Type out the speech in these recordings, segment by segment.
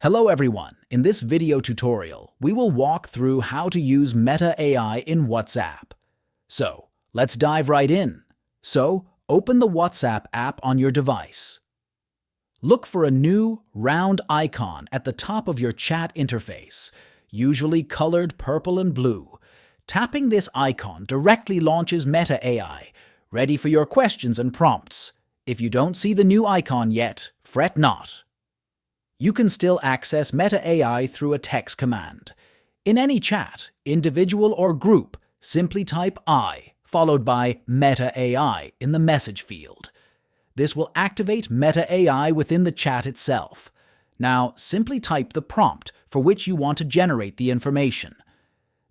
Hello everyone! In this video tutorial, we will walk through how to use Meta AI in WhatsApp. So, let's dive right in. Open the WhatsApp app on your device. Look for a new, round icon at the top of your chat interface, usually colored purple and blue. Tapping this icon directly launches Meta AI, ready for your questions and prompts. If you don't see the new icon yet, fret not. You can still access Meta AI through a text command. In any chat, individual or group, simply type I, followed by Meta AI in the message field. This will activate Meta AI within the chat itself. Now, simply type the prompt for which you want to generate the information.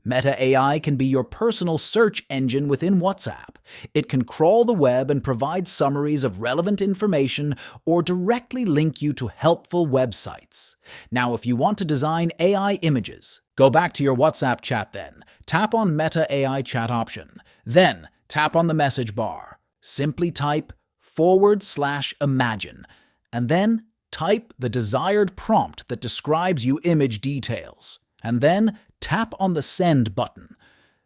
Meta AI can be your personal search engine within WhatsApp. It can crawl the web and provide summaries of relevant information or directly link you to helpful websites. Now, if you want to design AI images, go back to your WhatsApp chat then. Tap on Meta AI chat option. Then, tap on the message bar. Simply type /imagine and then type the desired prompt that describes your image details. And then, tap on the Send button.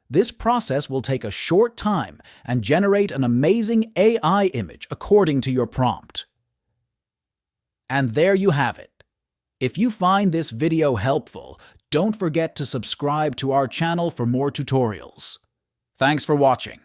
This process will take a short time and generate an amazing AI image according to your prompt. And there you have it. If you find this video helpful, don't forget to subscribe to our channel for more tutorials. Thanks for watching.